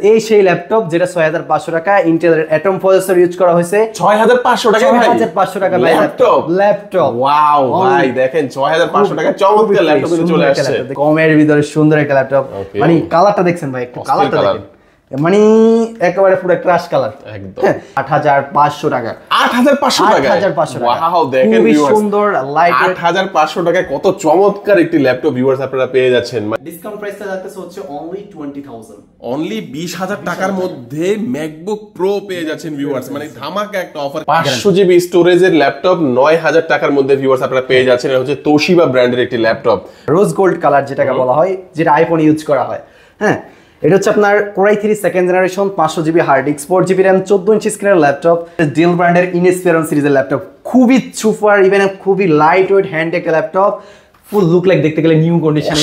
এই সেই ল্যাপটপ যেটা 6500 টাকা ইন্টেলের অ্যাটম প্রসেসর ইউজ করা হয়েছে 6500 টাকা ভাই 6500 টাকা ল্যাপটপ ওয়াও ভাই দেখেন 6500 টাকা চমৎকার ল্যাপটপ কিন্তু চলে আসছে কমের ভিতরে সুন্দর একটা ল্যাপটপ মানে কালারটা দেখছেন ভাই একটু কালারটা দেখেন মানে একেবারে পুরো ক্রাশ কালার একদম 8500 টাকা 8500 টাকা 8500 টাকা ওয়াও দেখেন ভিউয়ার্স সুন্দর লাইট 8500 টাকায় কত চমৎকার একটি ল্যাপটপ ভিউয়ার্স আপনারা পেয়ে যাচ্ছেন ডিসকাউন্ট প্রাইসটা যাচ্ছে হচ্ছে অনলি 20000 অনলি 20000 টাকার মধ্যে ম্যাকবুক প্রো পেয়ে যাচ্ছেন ভিউয়ার্স মানে ধামাকা একটা অফার 500 জিবি স্টোরেজের ল্যাপটপ 9000 টাকার মধ্যে ভিউয়ার্স আপনারা পেয়ে যাচ্ছেন এটা হচ্ছে তোশিবা ব্র্যান্ডের একটি ল্যাপটপ রোজ গোল্ড কালার যেটাকে বলা হয় যেটা আইফোন ইউজ করা হয় হ্যাঁ এটা হচ্ছে আপনার Core i3 second generation 500 GB hard disk 4 GB RAM 14 inch স্ক্রিনের ল্যাপটপ ডেল ব্র্যান্ডের ইনস্পিরন সিরিজের ল্যাপটপ খুবই সুপার ইভেন খুবই লাইট ওয়েট হ্যান্ড একটা ল্যাপটপ ফুল লুক লাইক দেখতে গেলে নিউ কন্ডিশনে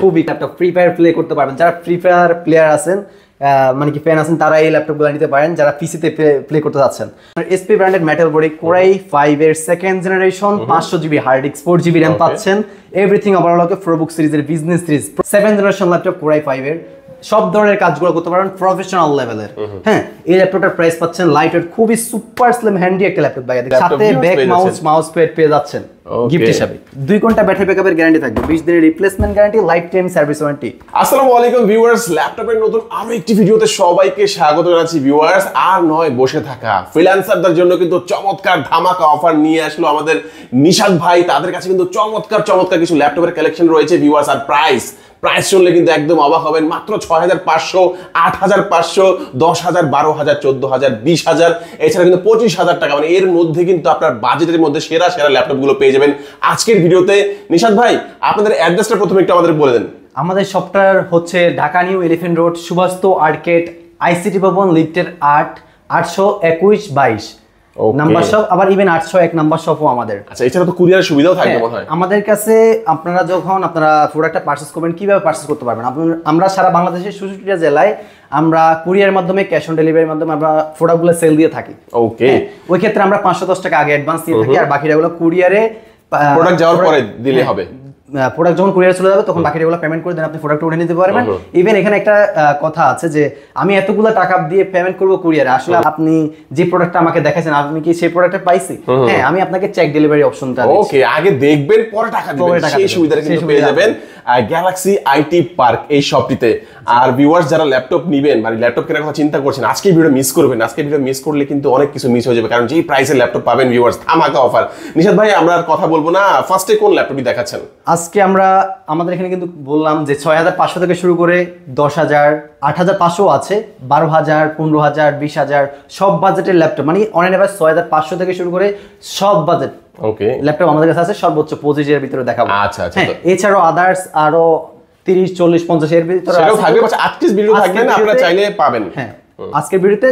খুবই ল্যাপটপ ফ্রি ফায়ার প্লে করতে পারবেন যারা ফ্রি ফায়ার প্লেয়ার আছেন মানে কি ফ্যান আছেন তারা এই ল্যাপটপগুলো নিতে পারেন যারা পিসিতে প্লে করতে যাচ্ছেন এসপি ব্র্যান্ডের মেটাল বডি Core i5 এর second generation 500 GB hard disk 4 GB RAM পাচ্ছেন এভরিথিং ওভারঅল প্রোবুক সিরিজের business series 7th generation laptop Core i5 এর সব ধরনের কাজগুলো করতে পারেন প্রফেশনাল লেভেলের হ্যাঁ এই ল্যাপটপটার প্রাইস পাচ্ছেন লাইট ওয়েট খুবই সুপার স্লিম হ্যান্ডি একটা ল্যাপটপ ভাই সাথে ব্যাক মাউস প্যাড পেয়ে যাচ্ছেন গিফট হিসেবে 2 ঘন্টা ব্যাটারি ব্যাকআপের গ্যারান্টি থাকবে 20 দিনের replacement guarantee life time service warranty আসসালামু আলাইকুম ভিউয়ার্স ল্যাপটপের নতুন আরো একটি ভিডিওতে সবাইকে স্বাগত জানাচ্ছি ভিউয়ার্স আর নয় বসে থাকা ফ্রিল্যান্সারদের জন্য কিন্তু চমৎকার ধামাকা অফার নিয়ে আসলো আমাদের নিশাদ ভাই তাদের কাছে কিন্তু চমৎকার কিছু ল্যাপটপের কালেকশন রয়েছে ভিউয়ার্স আর প্রাইস শুনলে কিন্তু একদম অবাক হবেন মাত্র 6500 8500 10000 12000 14000 20000 এছাড়া কিন্তু 25000 টাকা মানে এর মধ্যে কিন্তু আপনার বাজেটের মধ্যে সেরা ল্যাপটপগুলো পেয়ে যাবেন আজকের ভিডিওতে নিশাদ ভাই আপনাদের অ্যাড্রেসটা প্রথমে একটু আমাদের বলে দেন আমাদের শপটা হচ্ছে Dhaka new elephant road Subastu arcade ICT ভবন লিফটের 8 821 22 নাম্বার শপ আবার ইভেন 801 নাম্বার শপও আমাদের আচ্ছা এছাড়া তো কুরিয়ারের সুবিধাও থাকবে মনে হয় আমাদের কাছে আপনারা যখন আপনারা প্রোডাক্টটা পারচেজ করবেন কিভাবে পারচেজ করতে পারবেন আমরা সারা বাংলাদেশের 66টা জেলায় আমরা কুরিয়ারের মাধ্যমে ক্যাশ অন ডেলিভারির মাধ্যমে আমরা প্রোডাক্টগুলো সেল দিয়ে থাকি ওকে ওই ক্ষেত্রে আমরা 510 টাকা আগে অ্যাডভান্স দিয়ে থাকি আর বাকিটাগুলো কুরিয়ারে প্রোডাক্ট যাওয়ার পরে দিলে হবে প্রোডাক্ট যখন কুরিয়ারে চলে যাবে তখন বাকিগুলো পেমেন্ট করে দেন আপনি প্রোডাক্ট উঠে নিতে পারবেন ইভেন এখানে একটা কথা আছে যে আমি এতগুলো টাকা দিয়ে পেমেন্ট করব কুরিয়ারে আসলে আপনি যে প্রোডাক্টটা আমাকে দেখাচ্ছেন আপনি কি সেই প্রোডাক্টটা পাইছি হ্যাঁ আমি আপনাকে চেক ডেলিভারি অপশনটা দিচ্ছি ওকে আগে দেখবেন পরে টাকা দিবেন সেই সুবিধাটা কিন্তু পেয়ে যাবেন গ্যালাক্সি আইটি পার্ক এই শপটিতে আর ভিউয়ার্স যারা ল্যাপটপ নেবেন মানে ল্যাপটপ কেনার কথা চিন্তা করছেন আজকে ভিডিও মিস করবেন আজকে ভিডিও মিস করলে কিন্তু অনেক কিছু মিস হয়ে যাবে কারণ যেই প্রাইসে ল্যাপটপ পাবেন ভিউয়ার্স ধামাকা অফার নিশাদ ভাই আমরা আর কথা বলবো না ফার্স্টে কোন ল্যাপটপটি দেখাচ্ছেন আজকে আমরা আমাদের এখানে কিন্তু বললাম যে 6500 থেকে শুরু করে 10000 8500 আছে 12000 15000 20000 সব বাজেটের ল্যাপটপ মানে অন এন এভারেজ 6500 থেকে শুরু করে সব বাজেট ওকে ল্যাপটপ আমাদের কাছে আছে সর্বোচ্চ 25 এর ভিতরে দেখাবো আচ্ছা এছাড়াও আদার্স আরো 30 40 50 এর ভিতরে সেটাও থাকবে বাট আজকের ভিডিও থাকবে না আপনারা চাইলে পাবেন হ্যাঁ আজকের ভিডিওতে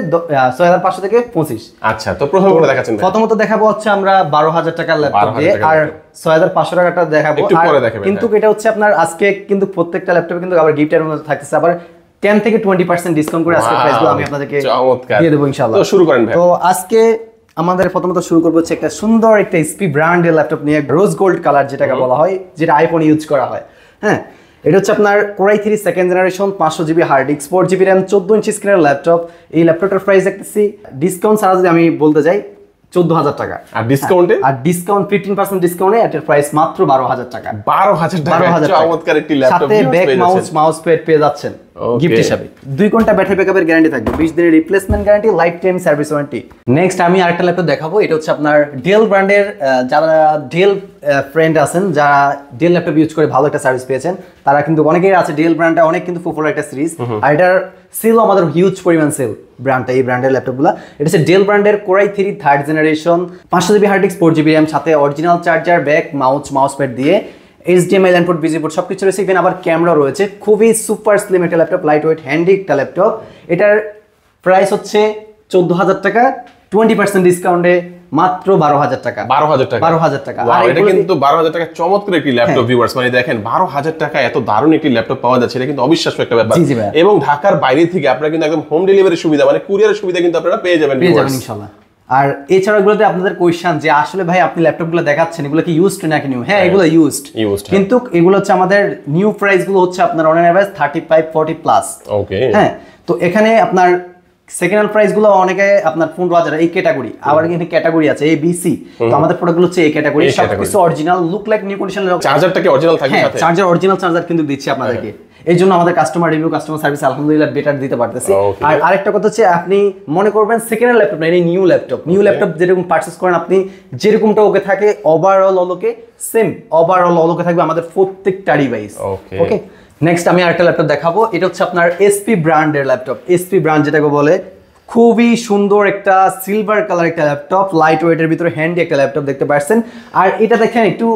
6500 থেকে 25 আচ্ছা তো প্রথম কোনটা দেখাচ্ছেন প্রথমত দেখাবো হচ্ছে আমরা 12000 টাকার ল্যাপটপ দিয়ে আর 6500 টাকাটা দেখাবো কিন্তু এটা হচ্ছে আপনার আজকে কিন্তু প্রত্যেকটা ল্যাপটপে কিন্তু আবার গিফটের মধ্যে থাকতেছে আবার 10 থেকে 20% ডিসকাউন্ট করে আজকে প্রাইসগুলো আমি আপনাদেরকে দিয়ে দেব ইনশাআল্লাহ তো শুরু করেন ভাই তো আজকে আমাদের প্রথমত শুরু করব হচ্ছে একটা সুন্দর একটা এসপি ব্র্যান্ডের ল্যাপটপ নিয়ে রোজ গোল্ড কালার যেটাকে বলা হয় যেটা আইফোন ইউজ করা হয় হ্যাঁ এটা হচ্ছে আপনার Core i3 second generation 500 GB hard disk 4 GB RAM 14 inch স্ক্রিনের ল্যাপটপ এই ল্যাপটপটার প্রাইস দেখতেছি ডিসকাউন্ট ছাড়া যদি আমি বলতে যাই 14000 টাকা আর ডিসকাউন্টে আর ডিসকাউন্ট 15% ডিসকাউন্টে এটার প্রাইস মাত্র 12000 টাকা 12000 টাকা চমৎকার একটি ল্যাপটপ সাথে ব্যাক মাউস প্যাড পেয়ে যাচ্ছেন গিফট হিসেবে 2 ঘন্টা ব্যাটারি ব্যাকআপের গ্যারান্টি থাকবে 20 দিনের replacement guarantee life time service warranty next আমি আরেকটা ল্যাপটপ দেখাবো এটা হচ্ছে আপনার ডেল ব্র্যান্ডের যারা ডেল ফ্রেন্ড আছেন যারা ডেল ল্যাপটপ ইউজ করে ভালো একটা সার্ভিস পেয়েছেন তারা কিন্তু অনেকেই আছে ডেল ব্র্যান্ডটা অনেক কিন্তু পপুলার একটা সিরিজ আর এটার সেল আমাদের হিউজ পরিমাণ সেল ব্র্যান্ডটা এই ব্র্যান্ডের ল্যাপটপগুলো এটা হচ্ছে ডেল ব্র্যান্ডের Core i3 third generation 500 GB hard disk 4 GB RAM সাথে original charger back mouse pad দিয়ে HDMI ইনপুট বিজি পোর্ট সবকিছু রয়েছে ইভেন আবার ক্যামেরা রয়েছে খুবই সুপার স্লিম একটা ল্যাপটপ লাইট ওয়েট হ্যান্ডি একটা ল্যাপটপ এটার প্রাইস হচ্ছে 14000 টাকা 20% ডিসকাউন্টে মাত্র 12000 টাকা 12000 টাকা আর এটা কিন্তু 12000 টাকা চমৎকার একটি ল্যাপটপ ভিউয়ার্স মানে দেখেন 12000 টাকা এত দারুণ একটি ল্যাপটপ পাওয়া যাচ্ছে এটা কিন্তু অবিশ্বাস্য একটা ব্যাপার এবং ঢাকার বাইরে থেকে আপনারা কিন্তু একদম হোম ডেলিভারি সুবিধা মানে কুরিয়ারের সুবিধা কিন্তু আপনারা পেয়ে যাবেন ইনশাআল্লাহ আর এছাড়া এগুলোতে আপনাদের কোয়েশ্চেন যে আসলে ভাই আপনি ল্যাপটপগুলো দেখাচ্ছেন এগুলো কি ইউজড নাকি নিউ? হ্যাঁ, এগুলো ইউজড, কিন্তু এগুলো হচ্ছে আমাদের নিউ প্রাইস গুলো হচ্ছে আপনার অন এভারেজ 35-40 প্লাস। ওকে, হ্যাঁ, তো এখানে আপনার সেকেন্ড হ্যান্ড প্রাইস গুলো অনেকে আপনার 15,000 এই ক্যাটাগরি, আবার এখানে ক্যাটাগরি আছে এ বি সি। তো আমাদের প্রোডাক্ট গুলো হচ্ছে এই ক্যাটাগরি, সবকিছু original, look like new condition. চার্জারটা কি অরিজিনাল থাকবে সাথে? চার্জার অরিজিনাল চার্জার কিন্তু দিচ্ছি আপনাদেরকে। এই জন্য আমাদের কাস্টমার রিভিউ, কাস্টমার সার্ভিস আলহামদুলিল্লাহ বেটার দিতে পারতেছি। আর আরেকটা কথা হচ্ছে আপনি মনে করবেন সেকেন্ড হ্যান্ড ল্যাপটপ না, এই নিউ ল্যাপটপ যেরকম পারচেজ করেন আপনি, যেরকমটা ওকে থাকে ওভারঅল অলকে সেম, ওভারঅল অলকে থাকবে আমাদের প্রত্যেকটা ডিভাইস। ওকে, নেক্সট আমি আরেকটা ল্যাপটপ দেখাবো। এটা হচ্ছে আপনার এসপি ব্র্যান্ডের ল্যাপটপ। এসপি ব্র্যান্ড যেটাকে বলে, খুবই সুন্দর একটা সিলভার কালার একটা ল্যাপটপ, লাইট ওয়েটের ভিতরে হ্যান্ডি একটা ল্যাপটপ দেখতে পাচ্ছেন। আর এটা দেখেন একটু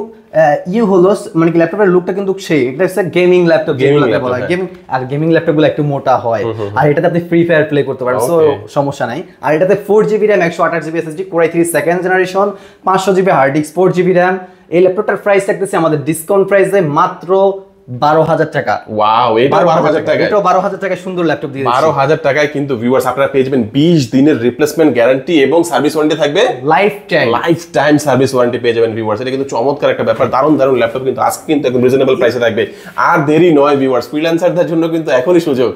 হলো মানে কি ল্যাপটপের লুকটা কিন্তু সেই, এটা হচ্ছে গেমিং ল্যাপটপ যেগুলোকে বলা হয় গেমিং। আর গেমিং ল্যাপটপগুলো একটু মোটা হয়, আর এটাতে আপনি ফ্রি ফায়ার প্লে করতে পারেন, সো সমস্যা নাই। আর এটাতে 4GB RAM, 128GB SSD, Core i3 second generation, 500GB hard disk, 4GB RAM. এই ল্যাপটপটার প্রাইস থাকতেছে আমাদের ডিসকাউন্ট প্রাইসে মাত্র 12,000 টাকা। ওয়াও, এটা 12,000 টাকা, এটা 12,000 টাকায় সুন্দর ল্যাপটপ দিয়ে দিচ্ছি। 12,000 টাকায় কিন্তু ভিউয়ার্স আপনারা পেয়ে যাবেন 20 দিনের রিপ্লেসমেন্ট গ্যারান্টি এবং সার্ভিস ওয়ারেন্টি থাকবে লাইফ টাইম সার্ভিস ওয়ারেন্টি পেয়ে যাবেন ভিউয়ার্স। এটা কিন্তু চমৎকার একটা ব্যাপার, দারুণ ল্যাপটপ কিন্তু আজকে কিন্তু একদম রিজনেবল প্রাইসে থাকবে। আর দেরি নয় ভিউয়ার্স, ফ্রিল্যান্সারদের জন্য কিন্তু এখনই সুযোগ।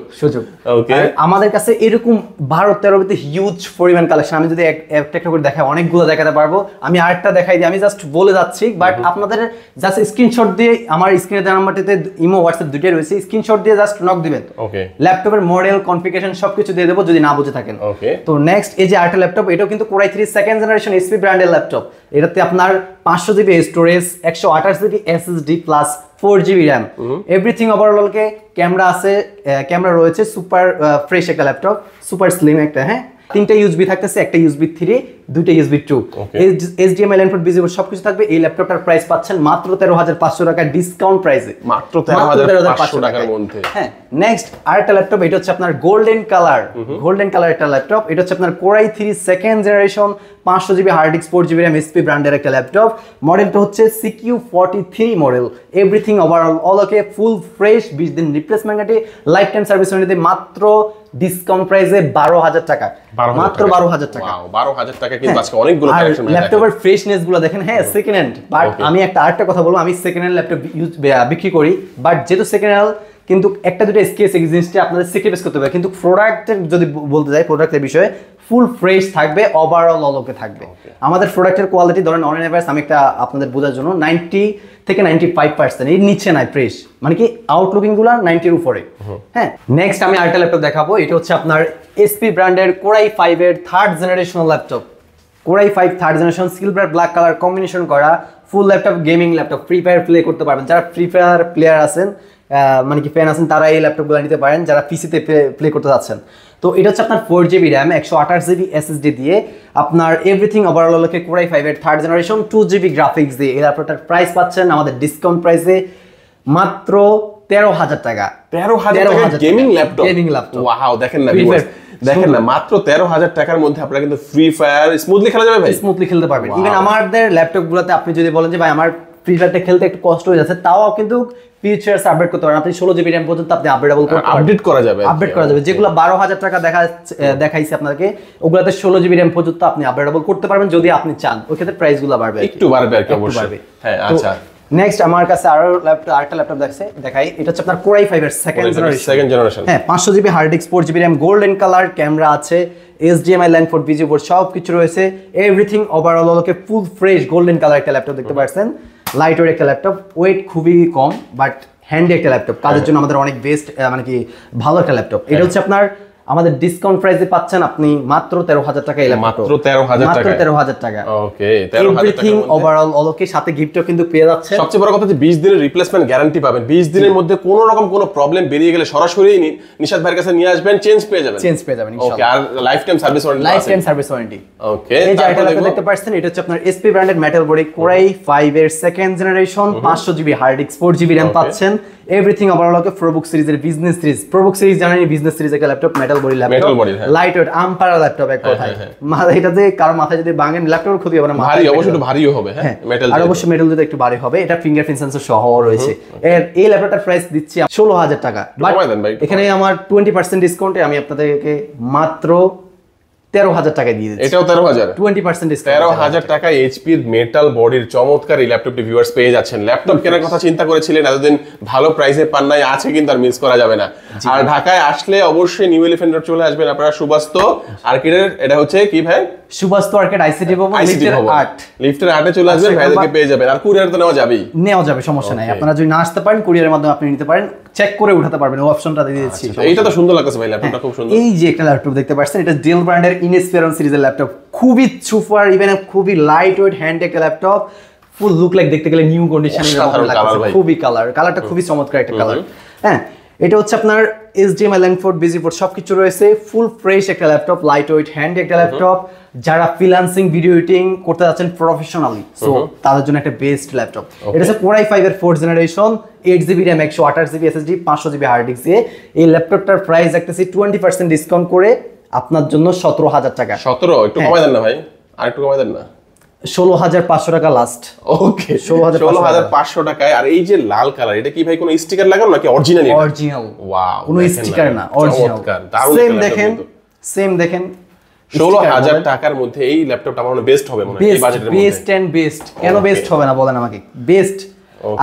ওকে, আমাদের কাছে এরকম 12-13 হিউজ পরিমাণ কালেকশন, আমি যদি একটা করে দেখাই অনেকগুলো দেখাতে পারবো। আমি আরেকটা দেখাই দিই, আমি জাস্ট বলে যাচ্ছি, বাট আপনাদের জাস্ট স্ক্রিনশট দিয়ে আমার স্ক্রিনে দেওয়া নাম্বারটিতে ইমো হোয়াটসঅ্যাপ দুটোই রয়েছে, স্ক্রিনশট দিয়ে জাস্ট নক দিবেন। ওকে, ল্যাপটপের মডেল, কনফিগারেশন সবকিছু দিয়ে দেবো যদি না বুঝে থাকেন। ওকে, তো নেক্সট এই যে আরেকটা ল্যাপটপ, এটাও কিন্তু Core i3 second generation SP ব্র্যান্ডের ল্যাপটপ। এটাতে আপনার 500GB storage, 128GB SSD plus 4GB RAM, everything overall okay camera আছে, ক্যামেরা রয়েছে, সুপার ফ্রেশ একটা ল্যাপটপ, সুপার স্লিম একটা। হ্যাঁ, 3টা ইউএসবি থাকতেছে, একটা USB 3, 2টা USB 2, HDMI ইনপুট ভিজিবল সবকিছু থাকবে। এই ল্যাপটপটার প্রাইস পাচ্ছেন মাত্র 13,500 টাকা ডিসকাউন্ট প্রাইসে, মাত্র 13,500 টাকার মধ্যে। হ্যাঁ, নেক্সট আরেকটা ল্যাপটপ, এটা হচ্ছে আপনার গোল্ডেন কালার একটা ল্যাপটপ। এটা হচ্ছে আপনার Core i3 second generation, 500GB hard disk, 4GB RAM, SP ব্র্যান্ডের একটা ল্যাপটপ। মডেলটা হচ্ছে CQ43 model, everything overall all okay full fresh, 20 দিন replacement guarantee, life time service warranty, মাত্র ডিসকাউন্ট প্রাইসে 12,000 টাকা, মাত্র 12,000 টাকা। 12,000 টাকা কিন্তু আজকে অনেকগুলো কালেকশন। ল্যাপটপের ফ্রেশনেস গুলো দেখেন। হ্যাঁ, সেকেন্ড হ্যান্ড, বাট আমি আরেকটা কথা বলবো, আমি সেকেন্ড হ্যান্ড ল্যাপটপ বিক্রি করি, বাট যেহেতু সেকেন্ড হ্যান্ড কিন্তু একটা দুটো স্কেচ জিনিসটা আপনাদের স্যাক্রিফাইস করতে হবে, কিন্তু প্রোডাক্টের যদি বলতে যাই, প্রোডাক্টের বিষয়ে ফুল ফ্রেশ থাকবে, ওভারঅল অলকে থাকবে। আমাদের প্রোডাক্টের কোয়ালিটি ধরেন অন এভারেজ, আমি একটা আপনাদের বোঝার জন্য 90 থেকে 95% এর নিচে নাই ফ্রেশ, মানে কি আউটলুকিং গুলো 90 এর উপরে। হ্যাঁ, নেক্সট আমি আরেকটা ল্যাপটপ দেখাবো। এটা হচ্ছে আপনার এসপি ব্র্যান্ডের Core i5 এর third generation laptop. Core i5 third generation, silver black colour combination করা full laptop, gaming laptop, free fire play করতে পারবেন। যারা ফ্রি ফায়ার প্লেয়ার আছেন, মানে কি ফ্যান আছেন, তারা এই ল্যাপটপগুলো নিতে পারেন, যারা পিসিতে প্লে করতে যাচ্ছেন। তো এটা হচ্ছে আপনার 4GB র্যাম, 128GB SSD দিয়ে আপনার এভরিথিং ওভারঅলকে Core i5 এর থার্ড জেনারেশন, 2GB গ্রাফিক্স দিয়ে এই ল্যাপটপটার প্রাইস পাচ্ছেন আমাদের ডিসকাউন্ট প্রাইসে মাত্র 13,000 টাকা। 13,000 টাকা গেমিং ল্যাপটপ। ওয়াও, দেখেন না ভিউয়ার্স, দেখেন না, মাত্র 13,000 টাকার মধ্যে আপনারা কিন্তু ফ্রি ফায়ার স্মুথলি খেলা যাবে ভাই, স্মুথলি খেলতে পারবেন। ইভেন আমাদের ল্যাপটপগুলোতে আপনি যদি বলেন যে ভাই আমার ফ্রি ফায়ারটা খেলতে একটু কষ্ট হয়ে যাচ্ছে, তাও কিন্তু ফিচারস আপডেট করতে পারেন। আপনি 16GB র্যাম পর্যন্ত আপনি আপডেটেবল করতে পারবেন, আপডেট করা যাবে। যেগুলো 12,000 টাকা দেখাইছে আপনাদেরকে, ওগুলাতে 16GB র্যাম পর্যন্ত আপনি আপডেটেবল করতে পারবেন যদি আপনি চান। ওই ক্ষেত্রে প্রাইসগুলো বাড়বে, একটু বাড়বে আর কি, অবশ্যই। হ্যাঁ, আচ্ছা, নেক্সট আমার কাছে আরেকটা ল্যাপটপ দেখাই। এটা হচ্ছে আপনার Core i5 এর সেকেন্ড জেনারেশন। হ্যাঁ, 500GB hard disk, 4GB RAM, golden colour, camera আছে, HDMI LAN port, VGA port সব কিছু রয়েছে, everything overall okay full fresh golden colour একটা ল্যাপটপ দেখতে পাচ্ছেন। লাইট ওয়েট একটা ল্যাপটপ, ওয়েট খুবই কম, বাট হ্যান্ডি একটা ল্যাপটপ, কাজের জন্য আমাদের অনেক বেস্ট, মানে কি ভালো একটা ল্যাপটপ। এটা হচ্ছে আপনার আমাদের ডিসকাউন্ট প্রাইসে পাচ্ছেন আপনি মাত্র 13,000 টাকা। এই ল্যাপটপ মাত্র 13,000 টাকা। ওকে, 13,000 টাকা ওভারঅল অলকে সাথে গিফটও কিন্তু পেয়ে যাচ্ছে। সবচেয়ে বড় কথা যে 20 দিনের রিপ্লেসমেন্ট গ্যারান্টি পাবেন। 20 দিনের মধ্যে কোনো রকম কোনো প্রবলেম বেরিয়ে গেলে সরাসরি নিশাত ভাইয়ের কাছে নিয়ে আসবেন, চেঞ্জ পেয়ে যাবেন ইনশাআল্লাহ। ওকে, আর লাইফ টাইম সার্ভিস ওয়ারেন্টি। ওকে, এই যে এটা দেখতে পাচ্ছেন, এটা হচ্ছে আপনার এসপি ব্র্যান্ডের মেটাল বডি Core i5 এর second generation, 500GB hard disk, 4GB RAM পাচ্ছেন, এভরিথিং ওভারঅল ওকে। প্রোবুক সিরিজের বিজনেস সিরিজ, প্রোবুক সিরিজ জানেন, বিজনেস সিরিজ একটা laptop, metal body laptop, light weight আমপারা ল্যাপটপ এক কথায়। এটাতে কারো মাথায় যদি ভাঙেন ল্যাপটপের ক্ষতি হবে না, ভারী অবশ্যই একটু ভারীও হবে। হ্যাঁ, মেটাল, আর অবশ্যই মেটাল যদি একটু ভারী হবে। এটা ফিঙ্গারপ্রিন্ট সেন্সর সহ রয়েছে। এই ল্যাপটপটার প্রাইস দিচ্ছি 16,000 টাকা, বাট এখানে আমার 20% ডিসকাউন্টে আমি আপনাদেরকে মাত্র 13,000 টাকায় দিয়ে দিচ্ছি। এটাও 13,000, 20% ডিসকাউন্ট। 13,000 টাকায় এইচপির মেটাল বডির চমৎকার এই ল্যাপটপটি ভিউয়ার্স পেয়ে যাচ্ছেন। ল্যাপটপ কেনার কথা চিন্তা করেছিলেন এতদিন, ভালো প্রাইসে পান নাই, আছে কিন্তু আর মিস করা যাবে না। আর ঢাকায় আসলে অবশ্যই নিউ এলিফ্যান্ট রোড চলে আসবেন আপনারা, সুবাস্ত আর্কেডের, এটা হচ্ছে কি ভাই, সুবাস্ত আর্কেড আইসিটি ভবন, লিফটের 8 চলে আসবেন, ভাইদেরকে পেয়ে যাবেন। আর কুরিয়ার তো নেওয়া যাবে, সমস্যা নাই। আপনারা যদি না আসতে পারেন কুরিয়ারের মাধ্যমে আপনি নিতে পারেন, চেক করে উঠাতে পারবেন, ওই অপশনটা দিয়ে দিচ্ছি। এইটা তো সুন্দর লাগছে ভাই, ল্যাপটপটা খুব সুন্দর। এই যে একটা ল্যাপটপ দেখতে পাচ্ছেন, এটা ডেল ব্র্যান্ডের ইনস্পিরেশন সিরিজের ল্যাপটপ, খুবই সুপার, ইভেন খুবই লাইট ওয়েট হ্যান্ড একটা ল্যাপটপ, ফুল লুক লাইক, দেখতে গেলে নিউ কন্ডিশনে লাগছে, খুবই কালারটা খুবই চমৎকার একটা কালার। হ্যাঁ, এটা হচ্ছে আপনার HDMI land port, busy port সবকিছু রয়েছে, ফুল ফ্রেশ একটা ল্যাপটপ, লাইট ওয়েট হ্যান্ড একটা ল্যাপটপ। যারা ফ্রিল্যান্সিং ভিডিও এডিটিং করতে যাচ্ছেন প্রফেশনালি, সো তাদের জন্য একটা বেস্ট ল্যাপটপ। এটা হচ্ছে Core i5 এর 4th generation, 8GB RAM, 128GB SSD, 500GB hard disk দিয়ে। এই ল্যাপটপটার প্রাইস রাখতেছি 20% ডিসকাউন্ট করে আপনার জন্য 17,000 টাকা। 17 একটু কমাই দেন না ভাই, আর একটু কমাই দেন না, 16,500 টাকা লাস্ট। ওকে, 16,500 টাকায়। আর এই যে লাল কালার, এটা কি ভাই কোনো স্টিকার লাগানো নাকি অরিজিনাল? অরিজিনাল, ওয়াও, কোনো স্টিকার না, অরিজিনাল। সেম দেখেন 16,000 টাকার মধ্যে এই ল্যাপটপটা আমার বেস্ট হবে মনে হয় এই বাজেটের মধ্যে। বেস্ট এন্ড বেস্ট, কেন বেস্ট হবে না বলেন আমাকে? বেস্ট।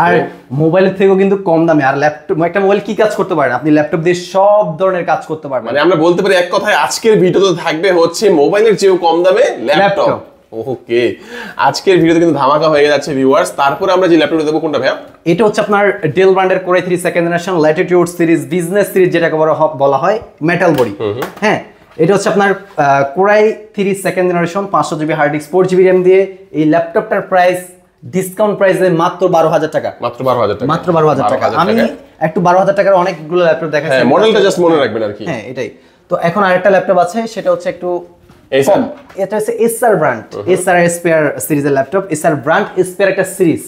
আর মোবাইলের থেকেও কিন্তু কম দামে। আর ল্যাপটপ, একটা মোবাইল কি কাজ করতে পারেন আপনি? ল্যাপটপ দিয়ে সব ধরনের কাজ করতে পারবেন। মানে আমরা বলতে পারি এক কথায় আজকের ভিডিওতে থাকবে হচ্ছে মোবাইলের চেয়েও কম দামে ল্যাপটপ। ওকে, আজকের ভিডিওতে কিন্তু ধামাকা হয়ে যাচ্ছে ভিউয়ার্স। তারপরে আমরা যে ল্যাপটপটা দেবো কোনটা ভাইয়া? এটা হচ্ছে আপনার ডেল ব্র্যান্ডের Core i3 second generation Latitude series, business series যেটাকে বলা হয়, মেটাল বডি। হ্যাঁ, এটা হচ্ছে আপনার Core i3 second generation, 500GB hard disk, 4GB RAM দিয়ে। এই ল্যাপটপটার প্রাইস ডিসকাউন্ট প্রাইসে মাত্র 12,000 টাকা। মাত্র 12,000 টাকা, মাত্র 12,000 টাকা। আমি একটু 12,000 টাকার অনেকগুলো ল্যাপটপ দেখাচ্ছি, হ্যাঁ মডেলটা জাস্ট মনে রাখবেন আর কি। হ্যাঁ, এটাই। তো এখন আরেকটা ল্যাপটপ আছে, সেটা হচ্ছে একটু কম। এটা হচ্ছে এসআর ব্র্যান্ড, এসআর স্পেয়ার সিরিজের ল্যাপটপ, এসআর ব্র্যান্ড স্পেয়ার একটা সিরিজ।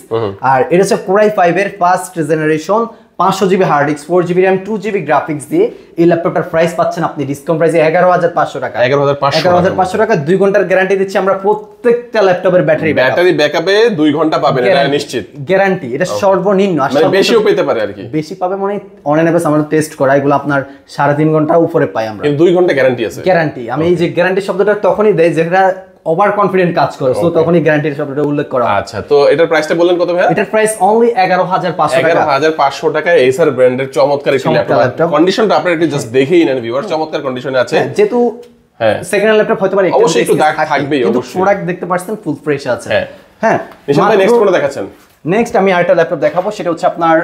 আর এটা হচ্ছে Core i5 এর 1st generation, 500GB hard disk, 4GB RAM, 2GB graphics দিয়ে। এই ল্যাপটপটার প্রাইস পাচ্ছেন আপনি ডিসকাউন্ট প্রাইসে 11,500 টাকা। 11,500 টাকা। 2 ঘন্টার গ্যারান্টি দিচ্ছি আমরা প্রত্যেকটা ল্যাপটপের ব্যাটারি ব্যাকআপে 2 ঘন্টা পাবেন, এটা নিশ্চিত গ্যারান্টি। এটা সর্বনিম্ন, মানে বেশিও পেতে পারে আর কি। বেশি পাবে মানে অনলাইনে বেস আমরা টেস্ট করা, এগুলো আপনার 3.5 ঘন্টা উপরে পাই আমরা, কিন্তু 2 ঘন্টা গ্যারান্টি আছে। গ্যারান্টি, আমি এই যে গ্যারান্টি শব্দটা তখনই দেই যেটা ওভার কনফিডেন্ট কাজ করে, সো তখনই গ্যারান্টির শব্দটা উল্লেখ করা। আচ্ছা, তো এটার প্রাইসটা বললেন কত ভাই? এটার প্রাইস অনলি 11,500 টাকা। 11,500 টাকায় এসার ব্র্যান্ডের চমৎকার একটি ল্যাপটপ। কন্ডিশনটা আপনারা একটু জাস্ট দেখেই নেন ভিউয়ার, চমৎকার কন্ডিশনে আছে। যেহেতু সেকেন্ড হ্যান্ড ল্যাপটপ হয়তো পারে অবশ্যই একটু দাগ থাকবেই, কিন্তু প্রোডাক্ট দেখতে পাচ্ছেন ফুল ফ্রেশ আছে। হ্যাঁ, নিশান ভাই নেক্সট কোনটা দেখাচ্ছেন? নেক্সট আমি আরেকটা ল্যাপটপ দেখাবো, সেটা হচ্ছে আপনার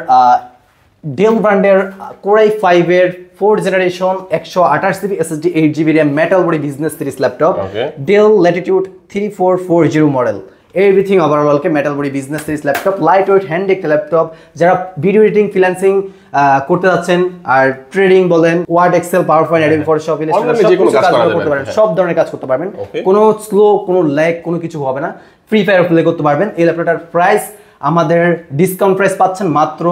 ডেল ব্র্যান্ডের Core i5 এর 4th generation, 128GB SSD, 8GB RAM, metal body business series laptop, Dell Latitude 3440 model. Everything overall okay metal body business series laptop, light weight hand একটা ল্যাপটপ। যারা ভিডিও এডিটিং, ফ্রিল্যান্সিং করতে যাচ্ছেন, আর trading বলেন, Word, Excel, PowerPoint, Adobe Photoshop, Illustrator করতে পারবেন, সব ধরনের কাজ করতে পারবেন। কোনো স্লো, কোনো ল্যাগ, কোনো কিছু হবে না। ফ্রি ফায়ার প্লে করতে পারবেন। এই ল্যাপটপটার প্রাইস আমাদের ডিসকাউন্ট প্রাইস পাচ্ছেন মাত্র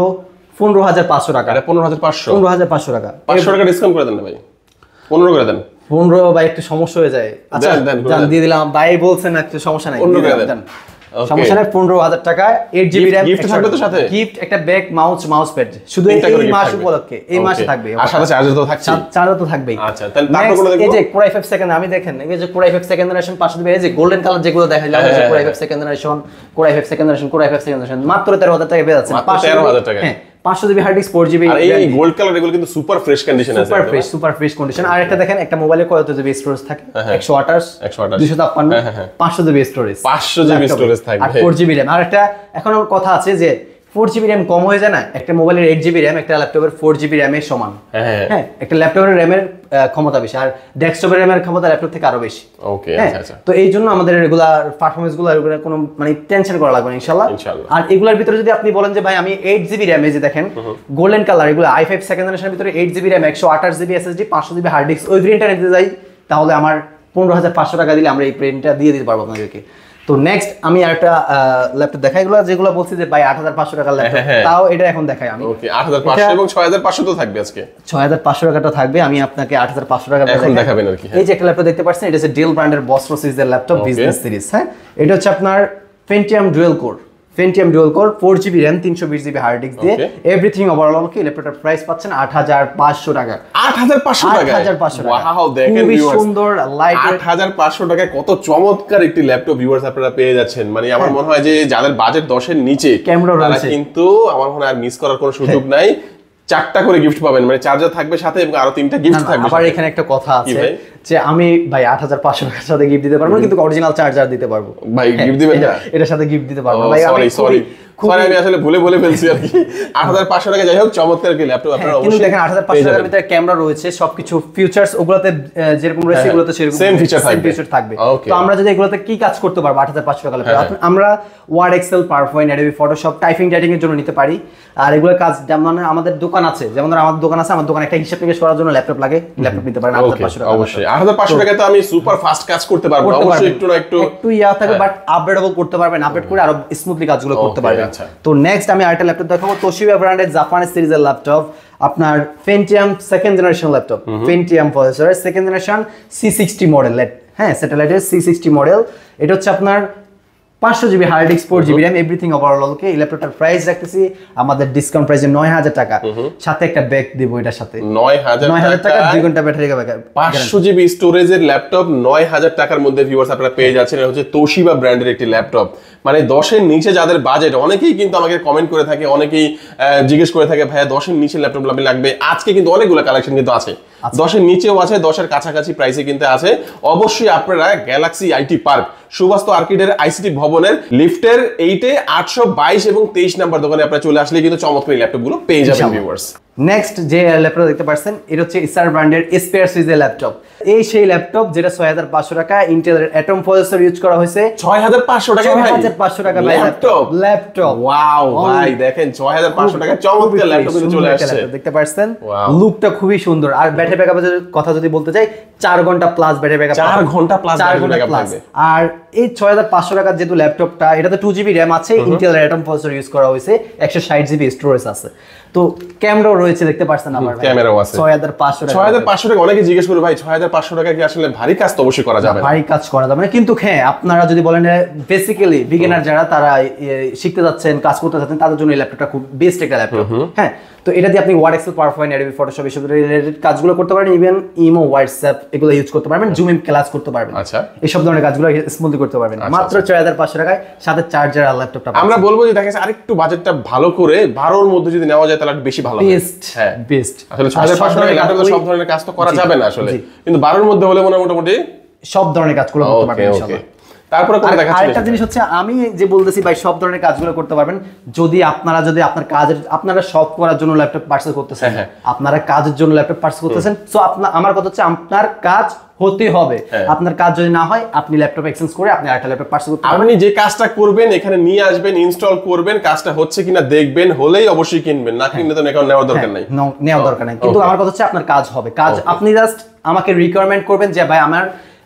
15,500 টাকা। 15,500 টাকা। 500 টাকা ডিসকাউন্ট করে দেন না ভাই, 15 করে দেন। 15 ভাই একটু সমস্যা হয়ে যায়। আচ্ছা জান দিয়ে দিলাম, ভাই বলছেন একটু সমস্যা নাই, সমস্যা নাই। 15,000 টাকা, 8GB RAM, গিফট থাকবে তো সাথে, গিফট একটা ব্যাগ, মাউস প্যাড, শুধু এই মাস উপলক্ষে, এই মাসে থাকবে। আর সাথে চার্জার তো থাকছে, চার্জার তো থাকবেই। আচ্ছা, তাহলে তারপর কোন দেখব? এই যে Core i5 সেকেন্ড, আমি দেখেন এই যে Core i5 সেকেন্ড জেনারেশন 500 এই যে গোল্ডেন কালার যেগুলো দেখাইলাম, এই যে Core i5 second generation, Core i5 second generation, Core i5 second generation মাত্র 13,000 টাকা পেয়ে যাচ্ছেন। 13,000 টাকা। হ্যাঁ, 500GB হার্ড ডিস্ক, 4GB। এই গোল্ড কালার এগুলো কিন্তু সুপার ফ্রেশ কন্ডিশন আছে, সুপার ফ্রেশ কন্ডিশন। আর একটা দেখেন, একটা মোবাইলে কত জিবি স্টোরেজ থাকে? 128, 256, 500GB স্টোরেজ, 500GB স্টোরেজ থাকবে, আর 4GB RAM। আর একটা এখন কথা আছে যে 4GB RAM কম হয়ে যায় না, একটা মোবাইলের 8GB RAM একটা ল্যাপটপের 4GB RAM এর সমান। হ্যাঁ, একটা ল্যাপটপের RAM এর ক্ষমতা বেশি, আর ডেস্কটপের RAM এর ক্ষমতা ল্যাপটপ থেকে আরো বেশি। ওকে, আচ্ছা। তো এই জন্য আমাদের রেগুলার পারফরম্যান্স গুলো কোনো মানে টেনশন করা লাগবে না ইনশাআল্লাহ। আর এগুলোর ভিতরে যদি আপনি বলেন যে ভাই আমি 8GB RAM, এই যে দেখেন গোল্ডেন কালার, এগুলো i5 সেকেন্ড জেনারেশনের ভিতরে 8GB RAM, 128GB SSD, 500GB hard disk, ওই ভেরিয়েন্টটা নিতে যাই, তাহলে আমার 15,500 টাকা দিলে আমরা এই প্রিন্টটা দিয়ে দিতে পারবো আপনাদেরকে। তো নেক্সট আমি আরেকটা ল্যাপটপ দেখাই, এগুলো যেগুলো বলছি যে ভাই 8,500 টাকার ল্যাপটপ, তাও এটা এখন দেখাই আমি। ওকে, 8,500 এবং 6,500 তো থাকবে আজকে। 6,500 টাকাটা থাকবে, আমি আপনাকে 8,500 টাকা এখন দেখাবেন আর কি। এই যে একটা ল্যাপটপ দেখতে পাচ্ছেন, এটা হচ্ছে ডেল ব্র্যান্ডের বস্ত্র সিরিজের ল্যাপটপ, বিজনেস সিরিজ। হ্যাঁ, এটা হচ্ছে আপনার Pentium dual core, Pentium dual core 4GB RAM 320GB hard disk দিয়ে এভরিথিং ওভারঅল কি ল্যাপটপটার প্রাইস পাচ্ছেন 8500 টাকা। 8500 টাকা? 8500 টাকা। ওয়াও, দেখেন খুবই ভিউয়ার্স, সুন্দর লাইট 8500 টাকায় কত চমৎকার একটি ল্যাপটপ ভিউয়ার্স আপনারা পেয়ে যাচ্ছেন। মানে আমার মনে হয় যে যাদের বাজেট 10 এর নিচে ক্যামেরা তারা রয়েছে, কিন্তু আমার মনে হয় আর মিস করার কোনো সুযোগ নাই। 4টা করে গিফট পাবেন, মানে চার্জার থাকবে সাথে এবং আরো 3টা গিফট থাকবে। আবার এখানে একটা কথা আছে যে আমি ভাই 8500 টাকার সাথে গিফট দিতে পারবো না, কিন্তু অরিজিনাল চার্জার দিতে পারবো। ভাই গিফট দিবেন না? এটার সাথে গিফট দিতে পারবো ভাই। সরি আমি আসলে ভুলে ফেলছি আর কি। 8500 টাকা যাই হোক চমৎকার কি ল্যাপটপ আপনারা অবশ্যই। কিন্তু দেখেন 8500 টাকার ভিতরে ক্যামেরা রয়েছে, সবকিছু ফিচারস ওগুলাতে যেরকম রয়েছে এগুলোতে সেরকম সেম ফিচার থাকবে। তো আমরা যদি এগুলোতে কি কাজ করতে পারবো 8500 টাকা ল্যাপটপ, আমরা Word, Excel, PowerPoint, Adobe Photoshop, typing এর জন্য নিতে পারি। আর এগুলোর কাজ যেমন আমাদের দোকান আছে, যেমন আমাদের দোকান আছে, আমার দোকানে একটা হিসাব নিকেশ করার জন্য ল্যাপটপ লাগে, ল্যাপটপ নিতে পারেন 8500 টাকা। অবশ্যই 8500 টাকা তো আমি সুপার ফাস্ট কাজ করতে পারবো, অবশ্যই একটু ইয়া থাকবে, বাট আপডেটেবল করতে পারবেন, আপডেট করে আরো স্মুথলি কাজগুলো করতে পারবেন। তো নেক্সট আমি আরেকটা ল্যাপটপ দেখাবো, তোশিবা ব্র্যান্ডের জাপানি সিরিজের ল্যাপটপ, আপনার Pentium second generation laptop, Pentium প্রসেসরের সেকেন্ড জেনারেশন C60 মডেল, হ্যাঁ স্যাটেলাইটের C60 মডেল। এটা হচ্ছে আপনার 500GB hard disk 4GB RAM everything overall okay. এই ল্যাপটপটার প্রাইস রাখতেছি আমাদের ডিসকাউন্ট প্রাইসে 9000 টাকা, সাথে একটা ব্যাগ দেব এটার সাথে 9000 টাকা, 2 ঘন্টা ব্যাটারি ব্যাকআপ, 500GB স্টোরেজের ল্যাপটপ 9000 টাকার মধ্যে ভিউয়ার্স আপনারা পেয়ে যাচ্ছেন। এটা হচ্ছে তোশিবা ব্র্যান্ডের একটি ল্যাপটপ। মানে 10 এর নিচে যাদের বাজেট, অনেকেই কিন্তু আমাকে কমেন্ট করে থাকে, অনেকেই জিজ্ঞেস করে থাকে ভাইয়া 10 এর নিচে ল্যাপটপ লাগবে। আজকে কিন্তু অনেকগুলো কালেকশন কিন্তু আছে, 10 এর নিচেও আছে, 10 এর কাছাকাছি প্রাইসে কিন্তু আছে। অবশ্যই আপনারা গ্যালাক্সি আইটি পার্ক সুবাস্তু আর্কিডের আইসিটি ভবনের লিফটের 8 822 এবং 23 নাম্বার দোকানে আপনারা চলে আসলে কিন্তু চমৎকার ল্যাপটপগুলো পেয়ে যাবেন ভিউয়ার্স। নেক্সট যে ল্যাপটপ দেখতে পাচ্ছেন এটা হচ্ছে এসার ব্র্যান্ডের এসপিআর সিরিজের ল্যাপটপ। এই সেই ল্যাপটপ যেটা 6500 টাকা, ইন্টেলের অ্যাটম প্রসেসর ইউজ করা হয়েছে। 6500 টাকা? 6500 টাকা ল্যাপটপ। ওয়াও ভাই, দেখেন 6500 টাকা চমৎকার ল্যাপটপ কিন্তু চলে আসছে, দেখতে পাচ্ছেন লুকটা খুবই সুন্দর। আর ব্যাটারি ব্যাকআপের কথা যদি বলতে চাই 4 ঘন্টা প্লাস ব্যাটারি ব্যাকআপ, 4 ঘন্টা প্লাস ব্যাটারি ব্যাকআপ থাকবে। আর এই 6500 টাকার যেহেতু ল্যাপটপটা, এটাতে 2GB RAM আছে, ইন্টেলের অ্যাটম প্রসেসর ইউজ করা হয়েছে, 160GB স্টোরেজ আছে, তো ক্যামেরাও রয়েছে দেখতে পাচ্ছেন। আমার ক্যামেরাও আছে। 6500 টাকা অনেকে জিজ্ঞেস করে ভাই 6500 টাকা কি আসলে ভারী কাজ? তো অবশ্যই করা যাবে, ভারী কাজ করা যাবে না, কিন্তু হ্যাঁ আপনারা যদি বলেন বেসিক্যালি বিগিনার যারা তারা শিখতে যাচ্ছেন, কাজ করতে যাচ্ছেন, তাদের জন্য এই ল্যাপটপটা খুব বেস্ট একটা ল্যাপটপ। হ্যাঁ, তো এটা দিয়ে আপনি Word, Excel, PowerPoint, Adobe Photoshop এসব রিলেটেড কাজগুলো করতে পারেন, ইভেন ইমো, হোয়াটসঅ্যাপ এগুলো ইউজ করতে পারবেন, জুম ইন ক্লাস করতে পারবেন। আচ্ছা, এইসব ধরনের কাজগুলো স্মুথলি করতে পারবেন মাত্র 6500 টাকায়, সাথে চার্জার আর ল্যাপটপটা। আমরা বলবো যে দেখেন আরেকটু বাজেটটা ভালো করে 12 এর মধ্যে যদি নেওয়া যায় তাহলে বেশি ভালো হয়। বেস্ট। আসলে 6500 টাকায় ল্যাপটপে সব ধরনের কাজ তো করা যাবে না আসলে, কিন্তু 12 এর মধ্যে হলে মোটামুটি সব ধরনের কাজগুলো করতে পারবেন ইনশাআল্লাহ। তারপরে কোন দেখাচ্ছেন? আরেকটা জিনিস হচ্ছে, আমি যে বলতেছি ভাই সব ধরনের কাজগুলো করতে পারবেন যদি আপনার কাজের, আপনারা সব করার জন্য ল্যাপটপ পারচেজ করতেছেন, আপনারা কাজের জন্য ল্যাপটপ পারচেজ করতেছেন, সো আমার কথা হচ্ছে আপনার কাজ হতে হবে। আপনার কাজ যদি না হয় আপনি ল্যাপটপ এক্সচেঞ্জ করে আপনি আরেকটা ল্যাপটপ পারচেজ করতে পারবেন। আপনি যে কাজটা করবেন এখানে নিয়ে আসবেন, ইনস্টল করবেন, কাজটা হচ্ছে কিনা দেখবেন, হলেই অবশ্যই কিনবেন, না কিনলে তো এখন নেওয়ার দরকার নাই, নেওয়ার দরকার নাই। কিন্তু আমার কথা হচ্ছে আপনার কাজ হবে, কাজ আপনি জাস্ট আমাকে রিকোয়ারমেন্ট করবেন যে ভাই আমার